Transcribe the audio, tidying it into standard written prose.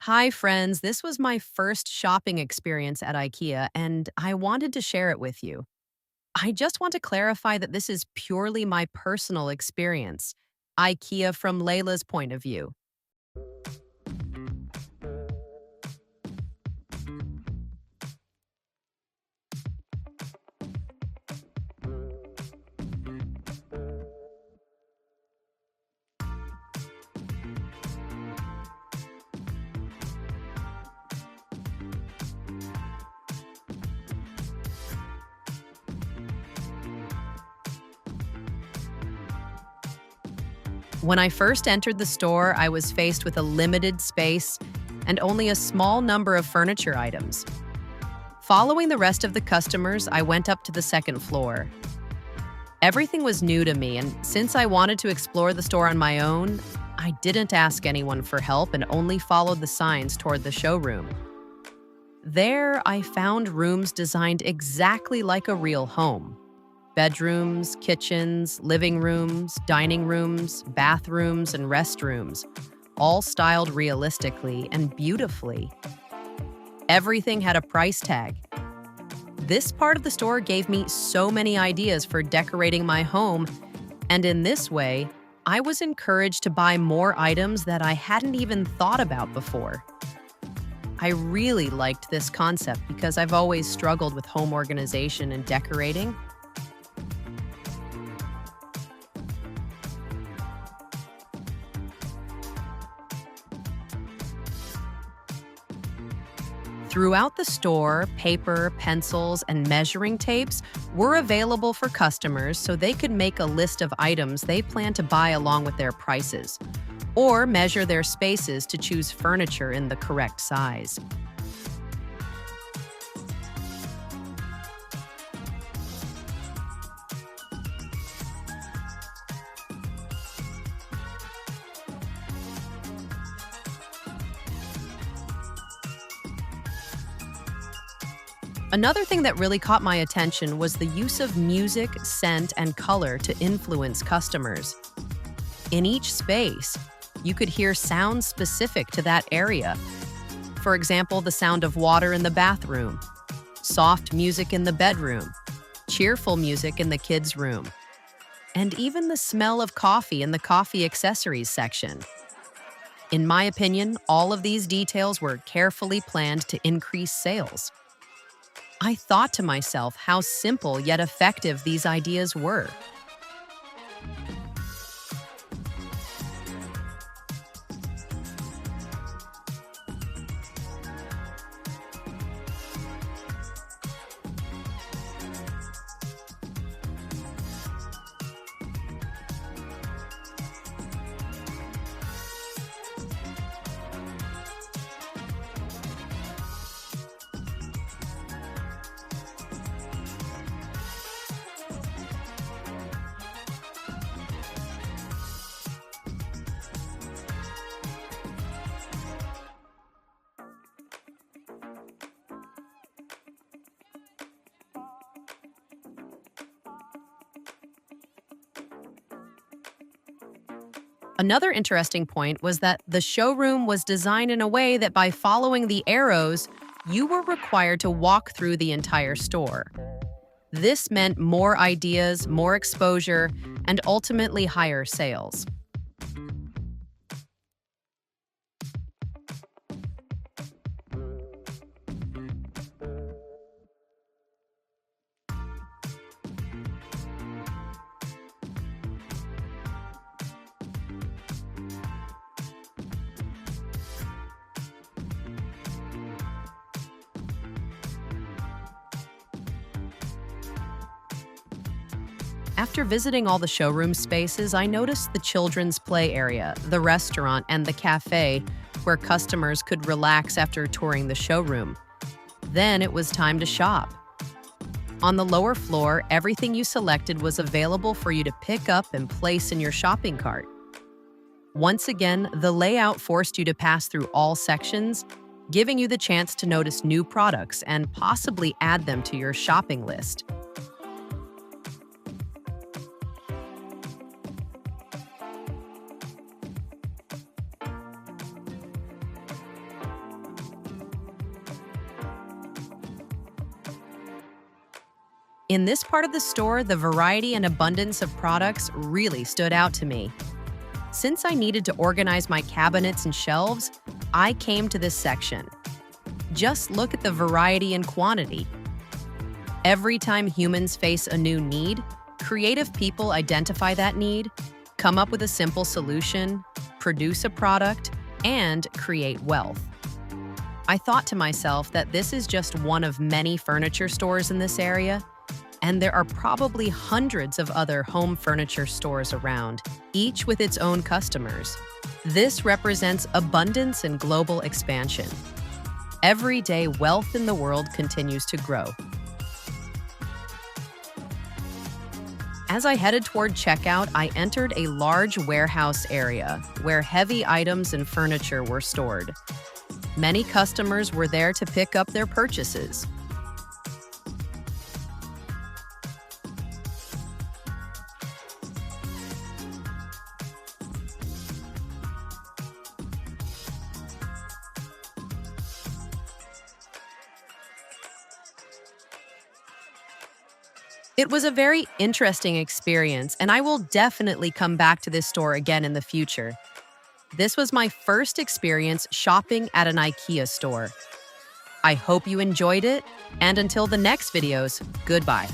Hi, friends. This was my first shopping experience at IKEA, and I wanted to share it with you. I just want to clarify that this is purely my personal experience. IKEA from Layla's point of view. When I first entered the store, I was faced with a limited space and only a small number of furniture items. Following the rest of the customers, I went up to the second floor. Everything was new to me, and since I wanted to explore the store on my own, I didn't ask anyone for help and only followed the signs toward the showroom. There, I found rooms designed exactly like a real home. Bedrooms, kitchens, living rooms, dining rooms, bathrooms, and restrooms, all styled realistically and beautifully. Everything had a price tag. This part of the store gave me so many ideas for decorating my home, and in this way, I was encouraged to buy more items that I hadn't even thought about before. I really liked this concept because I've always struggled with home organization and decorating. Throughout the store, paper, pencils, and measuring tapes were available for customers so they could make a list of items they plan to buy along with their prices, or measure their spaces to choose furniture in the correct size. Another thing that really caught my attention was the use of music, scent, and color to influence customers. In each space, you could hear sounds specific to that area. For example, the sound of water in the bathroom, soft music in the bedroom, cheerful music in the kids' room, and even the smell of coffee in the coffee accessories section. In my opinion, all of these details were carefully planned to increase sales. I thought to myself how simple yet effective these ideas were. Another interesting point was that the showroom was designed in a way that by following the arrows, you were required to walk through the entire store. This meant more ideas, more exposure, and ultimately higher sales. After visiting all the showroom spaces, I noticed the children's play area, the restaurant, and the cafe where customers could relax after touring the showroom. Then it was time to shop. On the lower floor, everything you selected was available for you to pick up and place in your shopping cart. Once again, the layout forced you to pass through all sections, giving you the chance to notice new products and possibly add them to your shopping list. In this part of the store, the variety and abundance of products really stood out to me. Since I needed to organize my cabinets and shelves, I came to this section. Just look at the variety and quantity. Every time humans face a new need, creative people identify that need, come up with a simple solution, produce a product, and create wealth. I thought to myself that this is just one of many furniture stores in this area, and there are probably hundreds of other home furniture stores around, each with its own customers. This represents abundance and global expansion. Every day, wealth in the world continues to grow. As I headed toward checkout, I entered a large warehouse area where heavy items and furniture were stored. Many customers were there to pick up their purchases. It was a very interesting experience, and I will definitely come back to this store again in the future. This was my first experience shopping at an IKEA store. I hope you enjoyed it, and until the next videos, goodbye.